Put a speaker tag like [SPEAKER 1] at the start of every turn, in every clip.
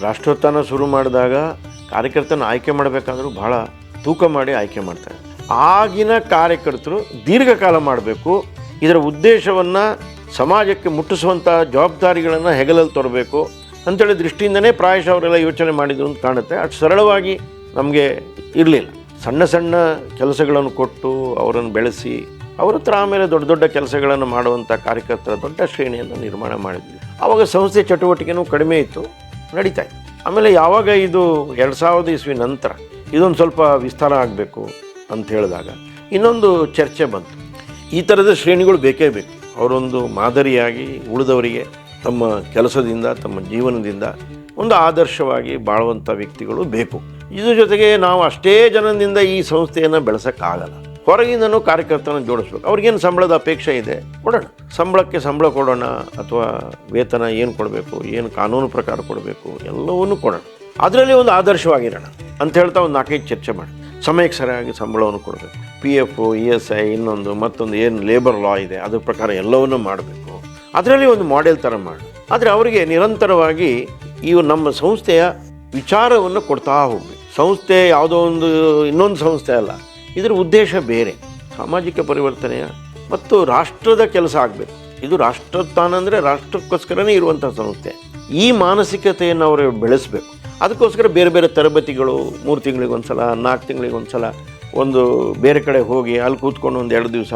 [SPEAKER 1] ರಾಷ್ಟ್ರೋತ್ಥಾನ ಶುರು ಮಾಡಿದಾಗ ಕಾರ್ಯಕರ್ತನ ಆಯ್ಕೆ ಮಾಡಬೇಕಾದ್ರೂ ಭಾಳ ತೂಕ ಮಾಡಿ ಆಯ್ಕೆ ಮಾಡ್ತಾರೆ. ಆಗಿನ ಕಾರ್ಯಕರ್ತರು ದೀರ್ಘಕಾಲ ಮಾಡಬೇಕು, ಇದರ ಉದ್ದೇಶವನ್ನು ಸಮಾಜಕ್ಕೆ ಮುಟ್ಟಿಸುವಂಥ ಜವಾಬ್ದಾರಿಗಳನ್ನು ಹೆಗಲಲ್ಲಿ ತರಬೇಕು ಅಂಥೇಳಿ ದೃಷ್ಟಿಯಿಂದನೇ ಪ್ರಾಯಶಃ ಅವರೆಲ್ಲ ಯೋಚನೆ ಮಾಡಿದ್ರು ಅಂತ ಕಾಣುತ್ತೆ. ಅಷ್ಟು ಸರಳವಾಗಿ ನಮಗೆ ಇರಲಿಲ್ಲ. ಸಣ್ಣ ಸಣ್ಣ ಕೆಲಸಗಳನ್ನು ಕೊಟ್ಟು ಅವರನ್ನು ಬೆಳೆಸಿ ಅವ್ರ ಹತ್ರ ಆಮೇಲೆ ದೊಡ್ಡ ದೊಡ್ಡ ಕೆಲಸಗಳನ್ನು ಮಾಡುವಂಥ ಕಾರ್ಯಕರ್ತರ ದೊಡ್ಡ ಶ್ರೇಣಿಯನ್ನು ನಿರ್ಮಾಣ ಮಾಡಿದ್ವಿ. ಆವಾಗ ಸಂಸ್ಥೆ ಚಟುವಟಿಕೆನೂ ಕಡಿಮೆ ಇತ್ತು, ನಡೀತಾ ಇತ್ತು. ಆಮೇಲೆ ಯಾವಾಗ ಇದು 2000 ಇಸ್ವಿ ನಂತರ ಇದೊಂದು ಸ್ವಲ್ಪ ವಿಸ್ತಾರ ಆಗಬೇಕು ಅಂತ ಹೇಳಿದಾಗ ಇನ್ನೊಂದು ಚರ್ಚೆ ಬಂತು. ಈ ಥರದ ಶ್ರೇಣಿಗಳು ಬೇಕೇ ಬೇಕು. ಅವರೊಂದು ಮಾದರಿಯಾಗಿ ಉಳಿದವರಿಗೆ ತಮ್ಮ ಕೆಲಸದಿಂದ ತಮ್ಮ ಜೀವನದಿಂದ ಒಂದು ಆದರ್ಶವಾಗಿ ಬಾಳುವಂಥ ವ್ಯಕ್ತಿಗಳು ಬೇಕು. ಇದ್ರ ಜೊತೆಗೆ ನಾವು ಅಷ್ಟೇ ಜನದಿಂದ ಈ ಸಂಸ್ಥೆಯನ್ನು ಬೆಳೆಸೋಕ್ಕಾಗಲ್ಲ. ಹೊರಗಿಂದನೂ ಕಾರ್ಯಕರ್ತನ ಜೋಡಿಸ್ಬೇಕು. ಅವ್ರಿಗೇನು ಸಂಬಳದ ಅಪೇಕ್ಷೆ ಇದೆ, ಕೊಡೋಣ. ಸಂಬಳಕ್ಕೆ ಸಂಬಳ ಕೊಡೋಣ, ಅಥವಾ ವೇತನ ಏನು ಕೊಡಬೇಕು, ಏನು ಕಾನೂನು ಪ್ರಕಾರ ಕೊಡಬೇಕು, ಎಲ್ಲವನ್ನೂ ಕೊಡೋಣ. ಅದರಲ್ಲಿ ಒಂದು ಆದರ್ಶವಾಗಿರೋಣ ಅಂತ ಹೇಳ್ತಾ ಒಂದು 4-5 ಚರ್ಚೆ ಮಾಡಿ ಸಮಯಕ್ಕೆ ಸರಿಯಾಗಿ ಸಂಬಳವನ್ನು ಕೊಡಬೇಕು. PF, ESI, ಇನ್ನೊಂದು ಮತ್ತೊಂದು ಏನು ಲೇಬರ್ ಲಾ ಇದೆ ಅದ್ರ ಪ್ರಕಾರ ಎಲ್ಲವನ್ನೂ ಮಾಡಬೇಕು. ಅದರಲ್ಲಿ ಒಂದು ಮಾಡೆಲ್ ಥರ ಮಾಡಿ. ಆದರೆ ಅವರಿಗೆ ನಿರಂತರವಾಗಿ ನಮ್ಮ ಸಂಸ್ಥೆಯ ವಿಚಾರವನ್ನು ಕೊಡ್ತಾ ಹೋಗಬೇಕು. ಸಂಸ್ಥೆ ಯಾವುದೋ ಒಂದು ಇನ್ನೊಂದು ಸಂಸ್ಥೆ ಅಲ್ಲ, ಇದರ ಉದ್ದೇಶ ಬೇರೆ, ಸಾಮಾಜಿಕ ಪರಿವರ್ತನೆಯ ಮತ್ತು ರಾಷ್ಟ್ರದ ಕೆಲಸ ಆಗಬೇಕು. ಇದು ರಾಷ್ಟ್ರೋತ್ಥಾನ ಅಂದರೆ ರಾಷ್ಟ್ರಕ್ಕೋಸ್ಕರನೇ ಇರುವಂಥ ಸಂಸ್ಥೆ. ಈ ಮಾನಸಿಕತೆಯನ್ನು ಅವರು ಬೆಳೆಸಬೇಕು. ಅದಕ್ಕೋಸ್ಕರ ಬೇರೆ ಬೇರೆ ತರಬೇತಿಗಳು 3 ತಿಂಗಳಿಗೊಂದು ಸಲ, 4 ತಿಂಗಳಿಗೊಂದು ಸಲ, ಒಂದು ಬೇರೆ ಕಡೆ ಹೋಗಿ ಅಲ್ಲಿ ಕೂತ್ಕೊಂಡು 1-2 ದಿವಸ,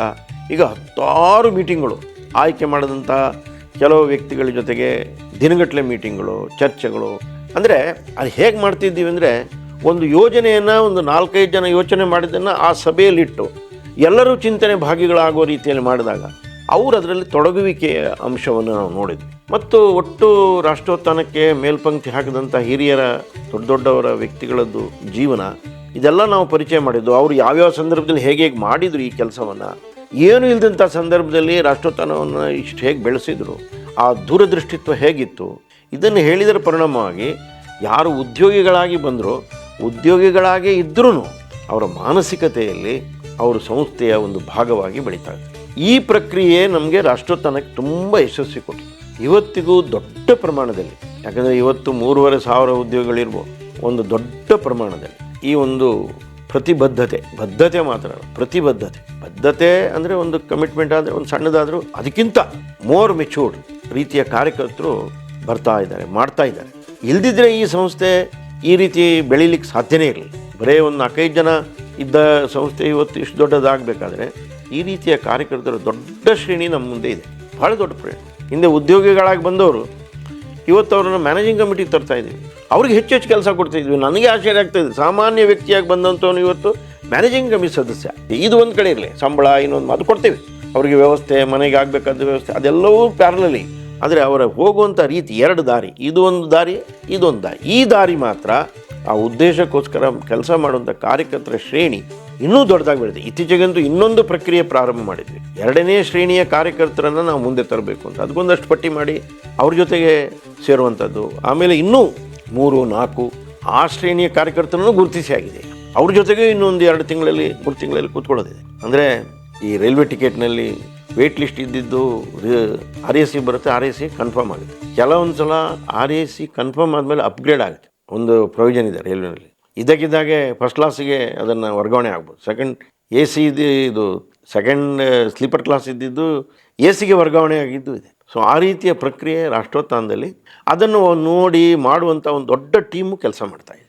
[SPEAKER 1] ಈಗ 10 ಮೀಟಿಂಗ್ಗಳು, ಆಯ್ಕೆ ಮಾಡಿದಂಥ ಕೆಲವು ವ್ಯಕ್ತಿಗಳ ಜೊತೆಗೆ ದಿನಗಟ್ಟಲೆ ಮೀಟಿಂಗ್ಗಳು, ಚರ್ಚೆಗಳು. ಅಂದರೆ ಅದು ಹೇಗೆ ಮಾಡ್ತಿದ್ದೀವಿ ಅಂದರೆ, ಒಂದು ಯೋಜನೆಯನ್ನು ಒಂದು 4-5 ಜನ ಯೋಚನೆ ಮಾಡಿದ್ದನ್ನು ಆ ಸಭೆಯಲ್ಲಿಟ್ಟು ಎಲ್ಲರೂ ಚಿಂತನೆ ಭಾಗಿಗಳಾಗುವ ರೀತಿಯಲ್ಲಿ ಮಾಡಿದಾಗ ಅವರು ಅದರಲ್ಲಿ ತೊಡಗುವಿಕೆಯ ಅಂಶವನ್ನು ನಾವು ನೋಡಿದ್ವಿ. ಮತ್ತು ಒಟ್ಟು ರಾಷ್ಟ್ರೋತ್ಥಾನಕ್ಕೆ ಮೇಲ್ಪಂಕ್ತಿ ಹಾಕಿದಂಥ ಹಿರಿಯರ ದೊಡ್ಡ ದೊಡ್ಡವರ ವ್ಯಕ್ತಿಗಳದ್ದು ಜೀವನ ಇದೆಲ್ಲ ನಾವು ಪರಿಚಯ ಮಾಡಿದ್ದು. ಅವರು ಯಾವ್ಯಾವ ಸಂದರ್ಭದಲ್ಲಿ ಹೇಗೆ ಮಾಡಿದರು ಈ ಕೆಲಸವನ್ನು, ಏನು ಇಲ್ಲದಂಥ ಸಂದರ್ಭದಲ್ಲಿ ರಾಷ್ಟ್ರೋತ್ಥಾನವನ್ನು ಇಷ್ಟು ಹೇಗೆ ಬೆಳೆಸಿದರು, ಆ ದೂರದೃಷ್ಟಿತ್ವ ಹೇಗಿತ್ತು, ಇದನ್ನು ಹೇಳಿದರ ಪರಿಣಾಮವಾಗಿ ಯಾರು ಉದ್ಯೋಗಿಗಳಾಗಿ ಬಂದರೋ, ಉದ್ಯೋಗಿಗಳಾಗೇ ಇದ್ದರೂ ಅವರ ಮಾನಸಿಕತೆಯಲ್ಲಿ ಅವರು ಸಂಸ್ಥೆಯ ಒಂದು ಭಾಗವಾಗಿ ಬೆಳೀತಾರೆ. ಈ ಪ್ರಕ್ರಿಯೆ ನಮಗೆ ರಾಷ್ಟ್ರೋತ್ಥಾನಕ್ಕೆ ತುಂಬ ಯಶಸ್ವಿ ಕೊಟ್ಟಿದೆ. ಇವತ್ತಿಗೂ ದೊಡ್ಡ ಪ್ರಮಾಣದಲ್ಲಿ, ಯಾಕಂದರೆ ಇವತ್ತು 3,500 ಉದ್ಯೋಗಿಗಳಿರ್ಬೋದು, ಒಂದು ದೊಡ್ಡ ಪ್ರಮಾಣದಲ್ಲಿ ಈ ಒಂದು ಬದ್ಧತೆ ಮಾತ್ರ ಬದ್ಧತೆ ಅಂದರೆ ಒಂದು ಕಮಿಟ್ಮೆಂಟ್ ಆದರೆ ಒಂದು ಸಣ್ಣದಾದರೂ ಅದಕ್ಕಿಂತ ಮೋರ್ ಮೆಚೂರ್ಡ್ ರೀತಿಯ ಕಾರ್ಯಕರ್ತರು ಬರ್ತಾ ಇದ್ದಾರೆ, ಮಾಡ್ತಾ ಇದ್ದಾರೆ. ಇಲ್ದಿದ್ರೆ ಈ ಸಂಸ್ಥೆ ಈ ರೀತಿ ಬೆಳೀಲಿಕ್ಕೆ ಸಾಧ್ಯನೇ ಇರಲಿಲ್ಲ. ಬರೀ ಒಂದು 4-5 ಜನ ಇದ್ದ ಸಂಸ್ಥೆ ಇವತ್ತು ಇಷ್ಟು ದೊಡ್ಡದಾಗಬೇಕಾದ್ರೆ ಈ ರೀತಿಯ ಕಾರ್ಯಕರ್ತರ ದೊಡ್ಡ ಶ್ರೇಣಿ ನಮ್ಮ ಮುಂದೆ ಇದೆ, ಭಾಳ ದೊಡ್ಡ ಶ್ರೇಣಿ. ಹಿಂದೆ ಉದ್ಯೋಗಿಗಳಾಗಿ ಬಂದವರು ಇವತ್ತು ಅವರನ್ನು ಮ್ಯಾನೇಜಿಂಗ್ ಕಮಿಟಿಗೆ ತರ್ತಾ ಇದ್ದೀವಿ, ಅವ್ರಿಗೆ ಹೆಚ್ಚು ಕೆಲಸ ಕೊಡ್ತಾಯಿದ್ವಿ. ನನಗೆ ಆಶ್ಚರ್ಯ ಆಗ್ತಾಯಿದೆ, ಸಾಮಾನ್ಯ ವ್ಯಕ್ತಿಯಾಗಿ ಬಂದಂಥವನು ಇವತ್ತು ಮ್ಯಾನೇಜಿಂಗ್ ಕಮಿಟಿ ಸದಸ್ಯ. ಇದು ಒಂದು ಕಡೆ ಇರಲಿ, ಸಂಬಳ ಇನ್ನೊಂದು ಅದು ಕೊಡ್ತೇವೆ, ಅವರಿಗೆ ವ್ಯವಸ್ಥೆ, ಮನೆಗೆ ಆಗಬೇಕಾದ ವ್ಯವಸ್ಥೆ ಅದೆಲ್ಲವೂ ಪ್ಯಾರಲಲಿ. ಆದರೆ ಅವರ ಹೋಗುವಂಥ ರೀತಿ 2 ದಾರಿ, ಇದು ಒಂದು ದಾರಿ, ಇದೊಂದು ದಾರಿ. ಈ ದಾರಿ ಮಾತ್ರ ಆ ಉದ್ದೇಶಕ್ಕೋಸ್ಕರ ಕೆಲಸ ಮಾಡುವಂಥ ಕಾರ್ಯಕರ್ತರ ಶ್ರೇಣಿ ಇನ್ನೂ ದೊಡ್ಡದಾಗಿ ಬೆಳೆದಿದೆ. ಇತ್ತೀಚೆಗಂತೂ ಇನ್ನೊಂದು ಪ್ರಕ್ರಿಯೆ ಪ್ರಾರಂಭ ಮಾಡಿದ್ವಿ, 2ನೇ ಶ್ರೇಣಿಯ ಕಾರ್ಯಕರ್ತರನ್ನು ನಾವು ಮುಂದೆ ತರಬೇಕು ಅಂತ. ಅದಕ್ಕೊಂದಷ್ಟು ಪಟ್ಟಿ ಮಾಡಿ ಅವ್ರ ಜೊತೆಗೆ ಸೇರುವಂಥದ್ದು. ಆಮೇಲೆ ಇನ್ನೂ 3-4 ಆ ಶ್ರೇಣಿಯ ಕಾರ್ಯಕರ್ತರನ್ನು ಗುರುತಿಸಿ ಆಗಿದೆ. ಅವ್ರ ಜೊತೆಗೆ ಇನ್ನೊಂದು 2 ತಿಂಗಳಲ್ಲಿ 3 ತಿಂಗಳಲ್ಲಿ ಕೂತ್ಕೊಳ್ಳೋದಿದೆ. ಅಂದರೆ ಈ ರೈಲ್ವೆ ಟಿಕೆಟ್ನಲ್ಲಿ ವೇಟ್ ಲಿಸ್ಟ್ ಇದ್ದಿದ್ದು RAC ಬರುತ್ತೆ, RAC ಕನ್ಫರ್ಮ್ ಆಗುತ್ತೆ. ಕೆಲವೊಂದು ಸಲ RAC ಕನ್ಫರ್ಮ್ ಆದಮೇಲೆ ಅಪ್ಗ್ರೇಡ್ ಆಗುತ್ತೆ. ಒಂದು ಪ್ರೊವಿಷನ್ ಇದೆ ರೈಲ್ವೆನಲ್ಲಿ, ಇದಕ್ಕಿದ್ದಾಗೆ ಫಸ್ಟ್ ಕ್ಲಾಸಿಗೆ ಅದನ್ನು ವರ್ಗಾವಣೆ ಆಗ್ಬೋದು. ಸೆಕೆಂಡ್ AC ಇದು ಸೆಕೆಂಡ್ ಸ್ಲೀಪರ್ ಕ್ಲಾಸ್ ಇದ್ದಿದ್ದು AC ಗೆ ವರ್ಗಾವಣೆ ಆಗಿದ್ದು ಇದೆ. ಸೊ ಆ ರೀತಿಯ ಪ್ರಕ್ರಿಯೆ ರಾಷ್ಟ್ರೋತ್ಥಾನದಲ್ಲಿ ಅದನ್ನು ನೋಡಿ ಮಾಡುವಂಥ ಒಂದು ದೊಡ್ಡ ಟೀಮು ಕೆಲಸ ಮಾಡ್ತಾಯಿದೆ.